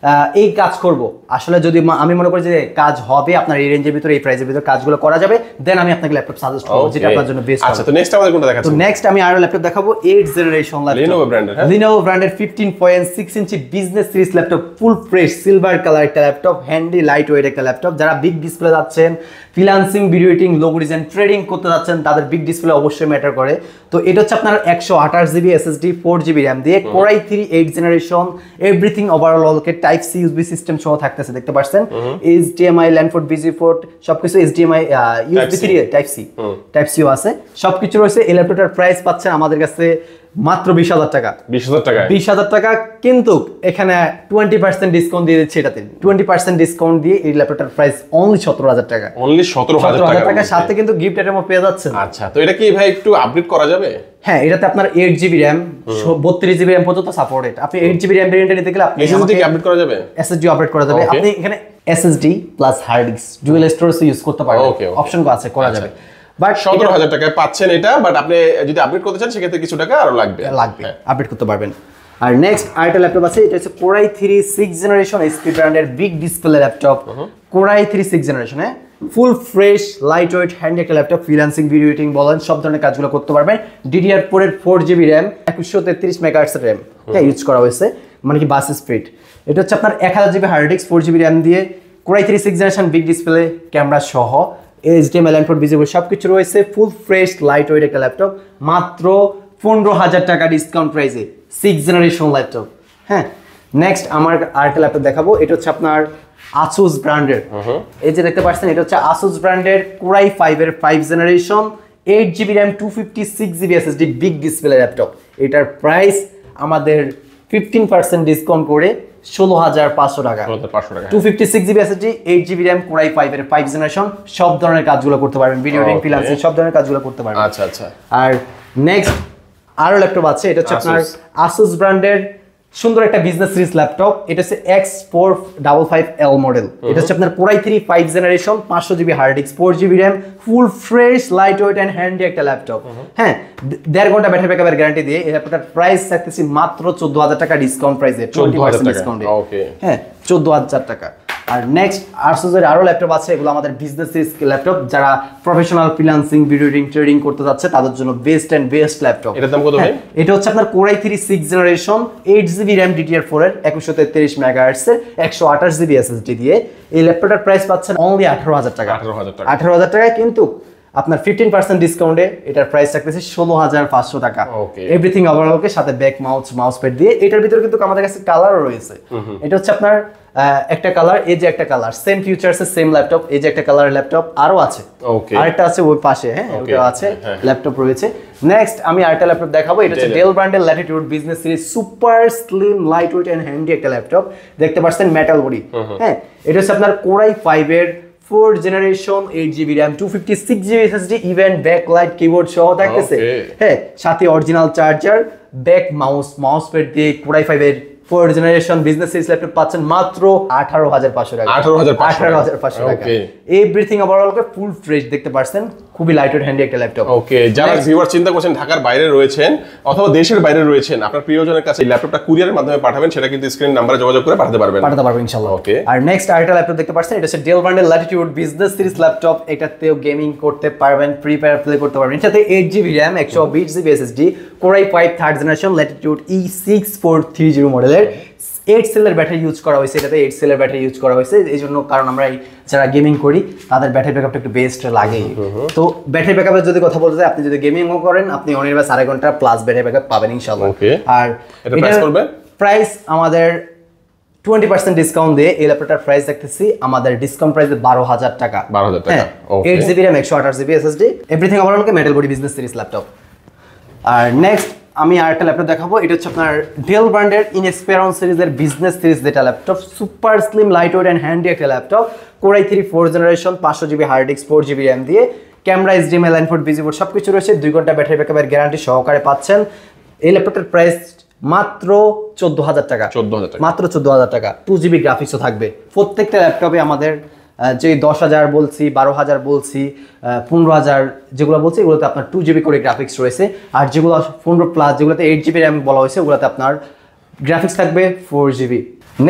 এই কাজ করব। আসলে যদি আমি মনে করি যে কাজ হবে আপনার এই রেঞ্জের ভিতরে, এই প্রাইসের ভিতরে কাজগুলো করা যাবে, দেন আমি আপনাকে ল্যাপটপ সাজেস্ট করব যেটা আপনার জন্য বেস্ট হবে। আচ্ছা, তো নেক্সট আমাদের কোনটা দেখাচ্ছেন? তো নেক্সট আমি আরো ল্যাপটপ দেখাবো 8th জেনারেশন ল্যাপটপ, Lenovo ব্র্যান্ডের 15.6 inch business series laptop, full fresh silver colour একটা ল্যাপটপ, হ্যান্ডি লাইট ওয়েট একটা ল্যাপটপ। যারা বিগ ডিসপ্লে যাচ্ছেন, freelancing, video editing, logo design, trading করতে যাচ্ছেন, তাদের বিগ ডিসপ্লে অবশ্যই ম্যাটার করে। তো এটা হচ্ছে আপনার 128GB SSD 4GB RAM দিয়ে Core i3 8th generation, everything overall কে টাইপ সি ইউএসবি সিস্টেম সহ থাকতেছে, দেখতে পাচ্ছেন HDMI, LAN port, BG port সবকিছু, HDMI, USB 3 টাইপ সিও আছে, সবকিছু রয়েছে। এই ল্যাপটপটার প্রাইস পাচ্ছেন আমাদের কাছে মাত্র 20000 টাকা। 20000 টাকা, কিন্তু এখানে 20% ডিসকাউন্ট দিয়ে দিচ্ছে, এটাতে 20% ডিসকাউন্ট দিয়ে এই ল্যাপটপটার প্রাইস অনলি 17000 টাকা। অনলি 17000 টাকা, সাথে কিন্তু গিফট আইটেমও পেয়ে যাচ্ছেন। আচ্ছা, তো এটা কি ভাই একটু আপডেট করা যাবে? হ্যাঁ, এটাতে আপনার 8GB RAM 32GB RAM পর্যন্ত সাপোর্টেড। আপনি 8GB RAM ভেরিয়েন্টে নিতে গেলে আপনি SSD কি আপডেট করা যাবে? SSD আপডেট করা যাবে। আপনি এখানে SSD plus hard disk dual storage use করতে পারবেন, অপশন আছে, করা যাবে। বাট 17000 টাকায় পাচ্ছেন এটা, বাট আপনি যদি আপডেট করতে চান সেক্ষেত্রে কিছু টাকা আরো লাগবে, আপডেট করতে পারবেন। আর নেক্সট আরেকটা ল্যাপটপ আছে, এটা হচ্ছে Core i3 6th generation HP ব্র্যান্ডের big display laptop, Core i3 6th generation, ফুল ফ্রেশ লাইট ওয়েট হ্যান্ডি একটা ল্যাপটপ, ফ্রিল্যান্সিং, ভিডিও এডিটিং বলেন সব ধরনের কাজগুলো করতে পারবেন। DDR4 এর 4GB RAM 2133 megahertz RAM use করা হয়েছে, মানে কি বাস স্পিড। এটা হচ্ছে আপনার 1000GB hard disk 4GB RAM দিয়ে Core i3 6th generation big display camera সহ HDMI ইনপুট ভিজিবল সবকিছু রয়েছে, ফুল ফ্রেশ লাইট ওয়েট একটা ল্যাপটপ, মাত্র 15,000 টাকা ডিসকাউন্ট প্রাইসে 6th জেনারেশন ল্যাপটপ। হ্যাঁ, নেক্সট আমার আরেকটা ল্যাপটপ দেখাবো, এটা হচ্ছে আপনার Asus ব্র্যান্ডের। এই যে দেখতে পাচ্ছেন, এটা হচ্ছে Asus ব্র্যান্ডের Core i5 এর 5th generation 8GB RAM 256GB SSD big display laptop. এটার প্রাইস আমাদের 15% ডিসকাউন্ট করে 16,500 টাকা। 256GB SSD 8GB RAM Core i5 এর 5th জেনারেশন, সব ধরনের কাজগুলো করতে পারবেন, ভিডিও এডিটিং, ফ্রিল্যান্সিং সব ধরনের কাজগুলো করতে পারবেন। আচ্ছা আচ্ছা। আর নেক্সট আরো ল্যাপটপ আছে, এটা হচ্ছে আপনার Asus ব্র্যান্ডের সুন্দর একটা বিজনেস সিরিজ ল্যাপটপ। এটা হচ্ছে X455L মডেল। এটা হচ্ছে আপনার Core i3 5th generation, 500GB hard disk, 4GB RAM, full fresh light weight and handy একটা ল্যাপটপ। হ্যাঁ, 1.5 ঘন্টা ব্যাটারি ব্যাকআপের গ্যারান্টি দিয়ে এই ল্যাপটপটার প্রাইস থাকতেছে মাত্র 14,000 টাকা ডিসকাউন্ট প্রাইসে, 20% ডিসকাউন্টে। ওকে, হ্যাঁ 14,000 টাকা। আর নেক্সট Asus এর আরো ল্যাপটপ আছে, এগুলো আমাদের বিজনেস সিরিজ ল্যাপটপ, যারা professional freelancing, video editing, trading করতে যাচ্ছে তাদের জন্য বেস্ট ল্যাপটপ। এটার দাম কত ভাই? এটা হচ্ছে আপনার Core i3 6th generation 8GB RAM DDR4 এর 2133 MHz এর 128GB SSD দিয়ে এই ল্যাপটপটার প্রাইস পাচ্ছেন অনলি 18,000 টাকা। 18,000 টাকা, কিন্তু আপনার 15% ডিসকাউন্টে এটার প্রাইস থাকতেছে 16,500 টাকা। এভরিথিং ওভারঅলকে সাথে ব্যাক মাউস প্যাড দিয়ে। এটার ভিতরে কিন্তু আমাদের কাছে কালারও রয়েছে। এটা হচ্ছে আপনার একটা কালার, এই যে একটা কালার, সেম ফিউচারসের সেম ল্যাপটপ, এই যে একটা কালার ল্যাপটপ আরো আছে, আরেকটা আছে ওই পাশে। হ্যাঁ, ওটা আছে, ল্যাপটপ রয়েছে। নেক্সট আমি আরেকটা ল্যাপটপ দেখাবো, এটা হচ্ছে ডেল ব্র্যান্ডের Latitude business series, super slim light weight and handy একটা ল্যাপটপ। দেখতে পাচ্ছেন মেটাল বডি। হ্যাঁ, এটা হচ্ছে আপনার Core i5 এর 4th generation 8GB RAM 256GB SSD, even backlight keyboard সহ থাকতেছে। হ্যাঁ, সাথে original charger, back mouse pad দিয়ে Core i5 এর 4th generation business series laptop পাচ্ছেন মাত্র 18,500 টাকা। 18,500 টাকা। এভরিথিং ওভারঅল ফুল ফ্রেশ দেখতে পাচ্ছেন, খুবই লাইট ওয়েট হ্যান্ডি একটা ল্যাপটপ। ওকে, যারা ভিউয়ার চিন্তা করছেন ঢাকার বাইরে রয়েছেন অথবা দেশের বাইরে রয়েছেন, আপনার প্রিয়জনের কাছে এই ল্যাপটপটা কুরিয়ারের মাধ্যমে পাঠাবেন, সেটা কিন্তু স্ক্রিন নাম্বারে যোগাযোগ করে পাঠাতে পারবেন ইনশাআল্লাহ। ওকে, আর নেক্সট আরেকটা ল্যাপটপ দেখতে পাচ্ছেন, এটা হচ্ছে ডেল ব্র্যান্ডের ল্যাটিটিউড বিজনেস সিরিজ ল্যাপটপ। এটাতেও গেমিং করতে পারবেন, ফ্রি ফায়ার প্লে করতে পারবেন। এটাতে 8GB RAM 120GB SSD, Core i5 3rd generation Latitude E6430 মডেলের 8 সেলের ব্যাটারি ইউজ করা হয়েছে। এটাতে 8 সেলের ব্যাটারি ইউজ করা হয়েছে এই জন্য, কারণ আমরা যারা গেমিং করি তাদের ব্যাটারি ব্যাকআপটা একটু বেস্ট লাগে। তো ব্যাটারি ব্যাকআপের যদি কথা বলতে চাই, আপনি যদি গেমিংও করেন, আপনি অনেক 4.5 ঘন্টা প্লাস ব্যাটারি ব্যাকআপ পাবেন ইনশাআল্লাহ। আর এটার প্রাইস আমাদের 20% ডিসকাউন্ট দিয়ে এই ল্যাপটপটার প্রাইস দেখতেছি আমাদের ডিসকাউন্ট প্রাইসে 12,000 টাকা। 12,000 টাকা। 8GB RAM 128GB SSD, everything overall okay metal body business series laptop. আর নেক্সট আমি আরেকটা ল্যাপটপ দেখাবো, এটা হচ্ছে আপনার ডেল ব্র্যান্ডের ইনস্পিরন সিরিজের বিজনেস সিরিজ যেটা laptop, super slim light weight and handy একটা laptop. Core i3 4th generation 500GB hard disk, 4GB RAM দিয়ে, ক্যামেরা, HDMI ইনপুট ভিজিবল সবকিছু রয়েছে, 2 ঘন্টা ব্যাটারি ব্যাকআপের গ্যারান্টি সহকারে পাচ্ছেন। এই ল্যাপটপটার প্রাইস মাত্র 14,000 টাকা। মাত্র 14,000 টাকা। 2GB গ্রাফিক্সও থাকবে। প্রত্যেকটা ল্যাপটপে আমাদের যে 10,000 বলছি, 12,000 বলছি, 15,000 যেগুলো বলছি, এগুলোতে আপনার 2GB করে গ্রাফিক্স রয়েছে। আর যেগুলো 15+, যেগুলোতে 8GB RAM বলা হয়েছে, ওগুলোতে আপনার গ্রাফিক্স থাকবে 4GB।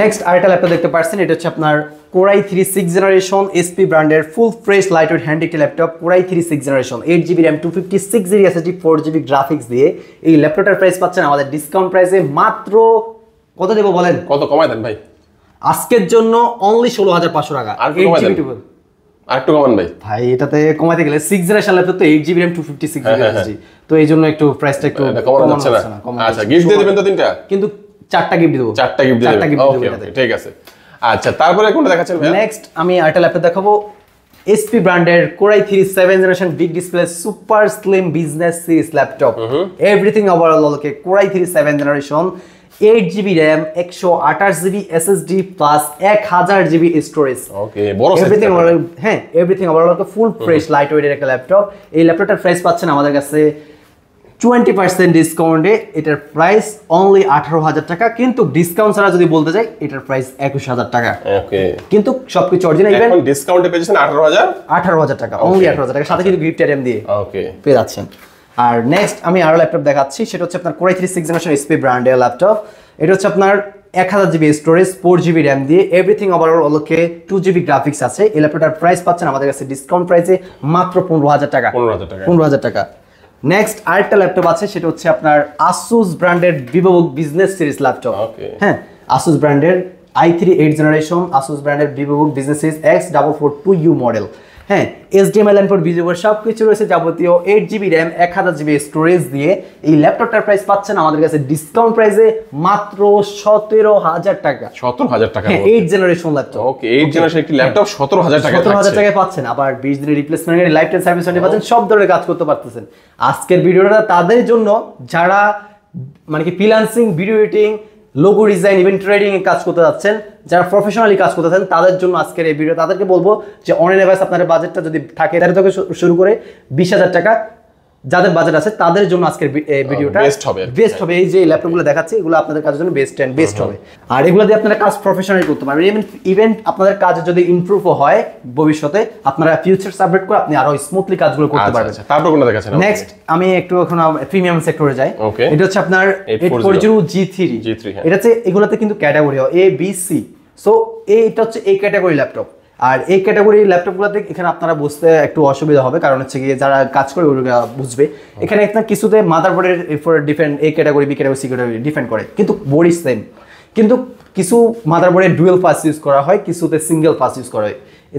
নেক্সট আরেকটা ল্যাপটপ দেখতে পাচ্ছেন, এটা হচ্ছে আপনার Core i3 6th generation SP ব্র্যান্ডের full fresh light weight handy একটি laptop. Core i3 6th generation 8GB RAM 256GB SSD, 4GB graphics দিয়ে এই ল্যাপটপটার প্রাইস পাচ্ছেন আমাদের ডিসকাউন্ট প্রাইসে মাত্র কত দেবো বলেন? কত কমায় দেন ভাই আজকের জন্য? অনলি 16,500 টাকা। আর একটু কমান ভাই। এটাতে কমাতে গেলে 6th জেনারেশন ল্যাপটপ তো 8GB RAM 256GB SSD, তো এই জন্য একটু প্রাইসটা একটু কমানো যাচ্ছে না। আচ্ছা, গিফট দিয়ে দিবেন তো 3টা? কিন্তু 4টা গিফট দেব। 4টা গিফট দিয়ে দিবেন। ওকে, ঠিক আছে। আচ্ছা, তারপরে কোনটা দেখাচ্ছেন ভাই? নেক্সট আমি আরেকটা ল্যাপটপ দেখাবো, SP ব্র্যান্ডের Core i3 7th generation big display super slim business series laptop. Everything overall okay Core i3 7th generation 8GB RAM 128GB SSD plus 1000GB storage. Okay, বড় সাইজ। এভরিথিং ওভারঅল, হ্যাঁ everything overall full fresh light ওয়েটের একটা laptop. এই ল্যাপটপটার price পাচ্ছেন আমাদের কাছে 20% ডিসকাউন্টে। এটার প্রাইস অনলি 18,000 টাকা, কিন্তু ডিসকাউন্ট ছাড়া যদি বলতে যাই এটার প্রাইস 21,000 টাকা। ওকে, কিন্তু সবকিছু অরিজিনাল। ইভেন এখন ডিসকাউন্টে পেয়েছেন 18,000 টাকা, অনলি 18,000 টাকা, সাথে কিন্তু গিফট আইটেম দিয়ে ওকে পেয়ে যাচ্ছেন। আর নেক্সট আমি আরো ল্যাপটপ দেখাচ্ছি, সেটা হচ্ছে আপনার Core i3 6th generation SP ব্র্যান্ডের ল্যাপটপ। এটা হচ্ছে আপনার 1000GB স্টোরেজ, 4GB RAM দিয়ে, এভরিথিং ওভারঅল ওকে 2GB গ্রাফিক্স আছে। এই ল্যাপটপটার প্রাইস পাচ্ছেন আমাদের কাছে ডিসকাউন্ট প্রাইসে মাত্র 15,000 টাকা। 15,000 টাকা। নেক্সট আরেকটা ল্যাপটপ আছে, সেটা হচ্ছে আপনার Asus ব্র্যান্ডের VivoBook বিজনেস সিরিজ ল্যাপটপ। হ্যাঁ, Asus ব্র্যান্ডের i3 8th জেনারেশন, Asus ব্র্যান্ডের VivoBook business series X442U model. হ্যাঁ HDMI লাইন পোর্ট ভিডিও সব কিছু রয়েছে, যাবতীয় 8GB RAM 1000GB স্টোরেজ দিয়ে এই ল্যাপটপটার প্রাইস পাচ্ছেন আমাদের কাছে ডিসকাউন্ট প্রাইসে মাত্র 17000 টাকা। 17000 টাকা 8 জেনারেশন ল্যাপটপ। ওকে 8 জেনারেশন একটি ল্যাপটপ 17000 টাকা 17000 টাকায় পাচ্ছেন, আবার 20 দিনের replacement life time service warranty পাচ্ছেন, সব ধরনের কাজ করতে পারতেছেন। আজকের ভিডিওটা তাদের জন্য যারা মানে কি freelancing, video editing, logo design, event trading এ কাজ করতে যাচ্ছেন, যারা প্রফেশনালি কাজ করতে চান তাদের জন্য আজকের এই ভিডিও। তাদেরকে বলবো যে অনলাইন এভারেজ আপনাদের বাজেটটা যদি থাকে 13 থেকে শুরু করে 20000 টাকা যাদের বাজেট আছে তাদের জন্য আজকের ভিডিওটা বেস্ট হবে। এই যে ল্যাপটপগুলো দেখাচ্ছি এগুলো আপনাদের কাজের জন্য বেস্ট হবে। আর এগুলো দিয়ে আপনারা কাজ প্রফেশনালি করতে পারবেন। ইভেন্ট আপনাদের কাজ যদি ইমপ্রুভ হয় ভবিষ্যতে, আপনারা ফিউচার আপডেট করে আপনি আরো স্মুথলি কাজগুলো করতে পারবেন। তারপর কোনটা দেখাচ্ছেন? নেক্সট আমি একটু এখন প্রিমিয়াম সেক্টরে যাই। এটা হচ্ছে আপনার 840 G3। এটা হচ্ছে এগুলোতে কিন্তু ক্যাটাগরি হয় A B C। সো এটা হচ্ছে এই ক্যাটাগরি ল্যাপটপ। আর এই ক্যাটাগরি ল্যাপটপগুলোতে এখানে আপনারা বুঝতে একটু অসুবিধা হবে, কারণ হচ্ছে কি যারা কাজ করে ওরা বুঝবে। এখানে একটা কিছুতে মাদারবোর্ডের different A category, B category, C category different করে, কিন্তু বোর্ড সেম। কিন্তু কিছু মাদারবোর্ডে ডুয়েল ফাস ইউজ করা হয়, কিছুতে সিঙ্গেল ফাস ইউজ করা হয়।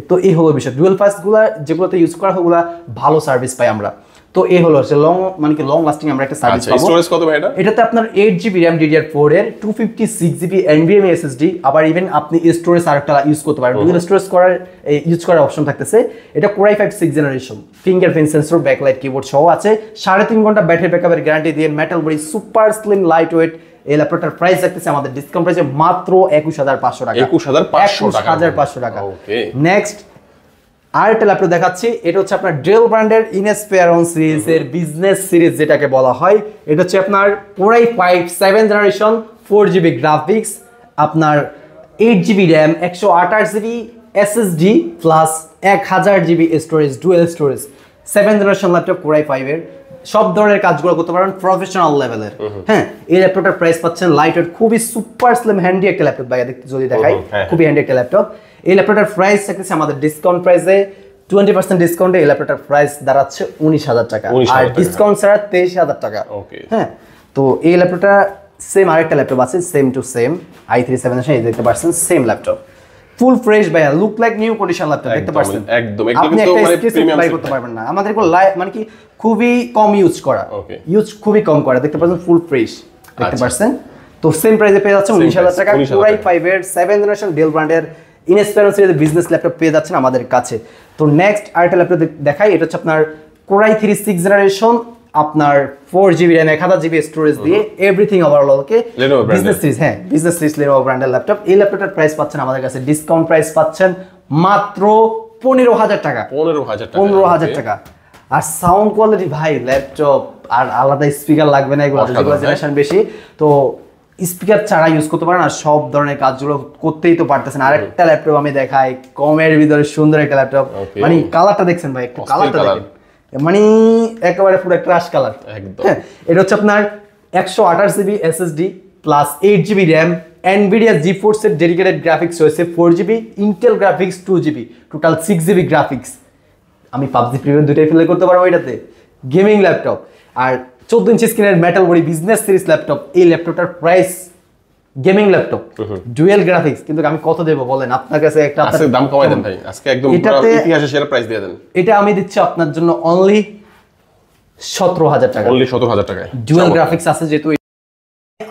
তো এই হলো বিষয়। ডুয়েল ফাসগুলো যেগুলোতে ইউজ করা হয় ওগুলা ভালো সার্ভিস পাই আমরা। তো এই হলো লং মানে কি লং লাস্টিং আমরা একটা সার্ভিস পাবো। স্টোরেজ কত ভাই এটা? এটাতে আপনার 8GB RAM DDR4 এর 256GB NVMe SSD, আবার ইভেন আপনি স্টোরেজ আরেকটা ইউজ করতে পারেন, ডুয়াল স্টোরেজ ইউজ করার অপশন থাকতেছে। এটা Core i5 6th generation, fingerprint sensor, backlight keyboard সহ আছে, 3.5 ঘন্টা ব্যাটারি ব্যাকআপের গ্যারান্টি দিয়ে metal body, super slim light wait. এই ল্যাপটপটার প্রাইস রাখতেছে আমাদের ডিসকাউন্ট প্রাইসে মাত্র 21500 টাকা। 21500 টাকা। নেক্সট আরেকটা ল্যাপটপ দেখাচ্ছি। এটা হচ্ছে আপনার ডেল ব্র্যান্ডের ইনস্পিরন সিরিজের বিজনেস সিরিজ যেটাকে বলা হয়। এটা হচ্ছে আপনার Core i5 7th generation, 4GB graphics, আপনার 8GB RAM, 128GB SSD plus 1000GB storage, dual storage, 7th generation laptop Core i5 এর। সব ধরনের কাজগুলো করতে পারেন প্রফেশনাল লেভেলের। হ্যাঁ এই ল্যাপটপটার প্রাইস পাচ্ছেন লাইট ওয়েট, খুবই সুপার স্লিম হ্যান্ডি একটা ল্যাপটপ ভাই, যদি দেখাই খুবই হ্যান্ডি একটা ল্যাপটপ। এই ল্যাপটপটার প্রাইস থাকতেছে আমাদের ডিসকাউন্ট প্রাইসে 20% ডিসকাউন্টে এই ল্যাপটপটার প্রাইস দাঁড়াচ্ছে 19000 টাকা, আর ডিসকাউন্ট ছাড়া 23000 টাকা। হ্যাঁ তো এই ল্যাপটপটা সেম আরেকটা ল্যাপটপ আছে, সেম টু সেম i3 7 এই দেখতে পাচ্ছেন সেম ল্যাপটপ, ফুল ফ্রেশ ভাইয়া, look like new condition laptop দেখতে পাচ্ছেন একদম। আপনি একটা প্রিমিয়াম বাই করতে পারবেন না, আমাদের কোন মানে কি খুবই কম ইউজ করা, খুবই কম করা, দেখতে পাচ্ছেন ফুল ফ্রেশ দেখতে পাচ্ছেন। তো সেম প্রাইসে পেয়ে যাচ্ছেন 19000 টাকা। Core i5 এর 7th জেনারেশন ডেল ব্র্যান্ডের ইনস্পিরন সিরিজের বিজনেস ল্যাপটপ পেয়ে যাচ্ছেন আমাদের কাছে। তো নেক্সট আরেকটা ল্যাপটপ দেখাই। এটা হচ্ছে আপনার Core i3 6th জেনারেশন, আপনার 4GB RAM 1000GB স্টোরেজ দিয়ে এভরিথিং ওভারঅল ওকে বিজনেস সিরিজ। হ্যাঁ বিজনেস সিরিজ Lenovo ব্র্যান্ডের ল্যাপটপ। এই ল্যাপটপটার প্রাইস পাচ্ছেন আমাদের কাছে ডিসকাউন্ট প্রাইস পাচ্ছেন মাত্র 15000 টাকা। 15000 টাকা। আর সাউন্ড কোয়ালিটি ভাই ল্যাপটপ আর আলাদা স্পিকার লাগবে না, এগুলো জেনারেশন বেশি, তো স্পিকার ছাড়া ইউজ করতে পারেন আর সব ধরনের কাজগুলো করতেই তো পারতেছেন। আরেকটা ল্যাপটপ আমি দেখাই, কমের ভিতরে সুন্দর একটা ল্যাপটপ, মানে কালারটা দেখছেন ভাই, একটু কালারটা দেখেন, মানে একেবারে পুরো ক্রাশ কালার একদম। হ্যাঁ এটা হচ্ছে আপনার 128GB SSD plus 8GB RAM, NVIDIA GeForce এর ডেডিকেটেড গ্রাফিক্স রয়েছে 4GB, Intel graphics 2GB, total 6GB graphics. আমি পাবজি প্রিমিয়াম দুটাই ফিল করতে পারবো এটাতে। গেমিং ল্যাপটপ আর 14 ইঞ্চি স্ক্রিনের metal body business series laptop. এই ল্যাপটপটার price gaming laptop dual graphics, কিন্তু আমি কত দেব বলেন? আপনার কাছে একটা আজকে দাম কমাই দেন ভাই, আজকে একদম পুরো ইতিহাসের সেরা প্রাইস দিয়ে দেন। এটা আমি দিচ্ছি আপনার জন্য অনলি 17000 টাকা। অনলি 17000 টাকায় ডুয়েল গ্রাফিক্স আছে যেহেতু।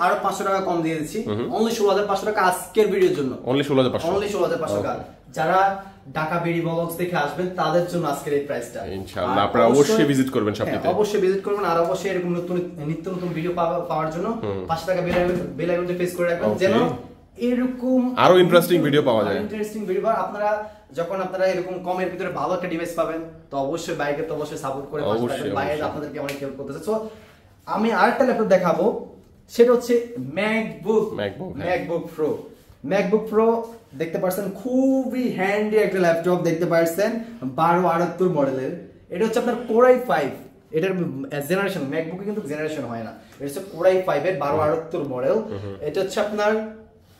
আরো 500 টাকা কম দিয়ে দিচ্ছি, অনলি 16500 টাকা আজকের ভিডিওর জন্য। অনলি 16500 টাকা। যারা ঢাকা বিডি ব্লগস দেখে আসবেন তাদের জন্য আজকের এই প্রাইসটা। ইনশাআল্লাহ আপনারা অবশ্যই ভিজিট করবেন শপটিতে। অবশ্যই ভিজিট করবেন, আর অবশ্যই এরকম নিত্য নতুন ভিডিও পাওয়ার জন্য 5 টাকা বেল আইকনটা প্রেস করে রাখবেন, যেন এরকম আরো ইন্টারেস্টিং ভিডিও পাওয়া যায়। ইন্টারেস্টিং ভিডিও আপনারা যখন আপনারা এরকম কমের ভিতরে ভালো একটা ডিভাইস পাবেন, তো অবশ্যই বাইকে তো অবশ্যই সাপোর্ট করে বাইরে আপনাদেরকে অনেক হেল্প করতেছে। সো আমি আরেকটা ল্যাপটপ দেখাবো, সেটা হচ্ছে ম্যাকবুক প্রো দেখতে পাচ্ছেন, খুবই হ্যান্ডি একটা ল্যাপটপ দেখতে পাচ্ছেন, 1278 মডেলের। এটা হচ্ছে আপনার Core i5, এটার জেনারেশন, ম্যাকবুকে কিন্তু জেনারেশন হয় না, এটা হচ্ছে Core i5 এর 1278 মডেল। এটা হচ্ছে আপনার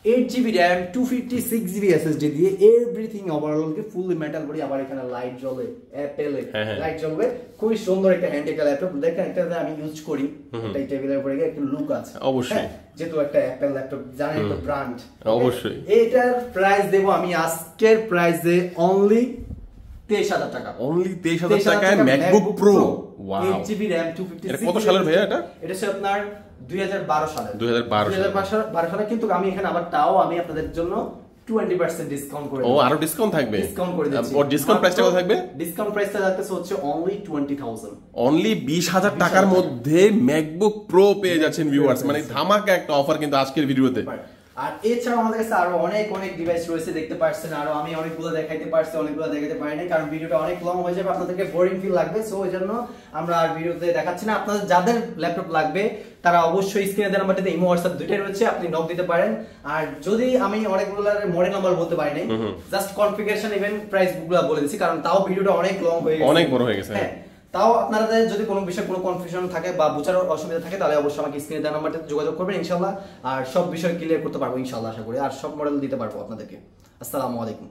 8GB RAM, 256GB SSD দিয়ে এভরিথিং ওভারঅল কে ফুললি মেটাল বডি, আবার এখানে লাইট জ্বলে, অ্যাপেলে লাইট জ্বলবে, খুবই সুন্দর একটা হ্যান্ডি একটা ল্যাপটপ। দেখেন এটাতে আমি ইউজ করি, এটা টেবিলের উপরে একটা লুক আছে অবশ্যই, যেহেতু একটা অ্যাপেল ল্যাপটপ জানেন তো ব্র্যান্ড অবশ্যই। এটার প্রাইস দেব আমি আজকের প্রাইসে অনলি 23,000 টাকা। অনলি 23,000 টাকায় MacBook pro. Wow, 8GB RAM 256। এটা কত সালের ভাইয়া এটা? এটা হচ্ছে আপনার 2012 সালের। 2012 সালে, কিন্তু আমি এখানে আবার আমি আপনাদের জন্য 20% ডিসকাউন্ট করে ও আরো ডিসকাউন্ট থাকবে? ডিসকাউন্ট করে দিচ্ছি। ওর ডিসকাউন্ট প্রাইসটা কত থাকবে? ডিসকাউন্ট প্রাইসটা হচ্ছে অনলি 20,000। অনলি 20,000 টাকার মধ্যে ম্যাকবুক প্রো পেয়ে যাচ্ছেন ভিউয়ার্স। মানে ধামাকা একটা অফার কিন্তু আজকের ভিডিওতে। আর এছাড়াও আমাদের কাছে আরো অনেক ডিভাইস রয়েছে, দেখতে পাচ্ছেন। আরো আমি অনেকগুলো দেখাইতে পারছি, অনেকগুলো দেখাতে পারি না, কারণ ভিডিওটা অনেক লং হয়ে যাবে, আপনাদেরকে বোরিং ফিল লাগবে। সো এই জন্য আমরা আর ভিডিওতে দেখাচ্ছি না। আপনাদের যাদের ল্যাপটপ লাগবে তারা অবশ্যই স্ক্রিনে দেওয়া নাম্বারটিতে ইমো হোয়াটসঅ্যাপ দুইটাই রয়েছে, আপনি নক দিতে পারেন। আর যদি আমি অনেকগুলো মডেল নাম্বার বলতে পারি নাই, জাস্ট কনফিগারেশন ইভেন্ট প্রাইস গুলো বলে দিচ্ছি, কারণ তাও ভিডিওটা অনেক লং হয়ে গেছে, অনেক বড় হয়ে গেছে। হ্যাঁ, তাও আপনাদের যদি কোনো বিষয়ে কোনো কনফিউশন থাকে বা বোঝার অসুবিধা থাকে তাহলে অবশ্যই আমাকে স্ক্রিনে দেওয়া নাম্বারটাতে যোগাযোগ করবেন ইনশাআল্লাহ। আর সব বিষয় ক্লিয়ার করতে পারবো ইনশাআল্লাহ, আশা করি। আর সব মডেল দিতে পারবো আপনাদেরকে। আসসালামু আলাইকুম।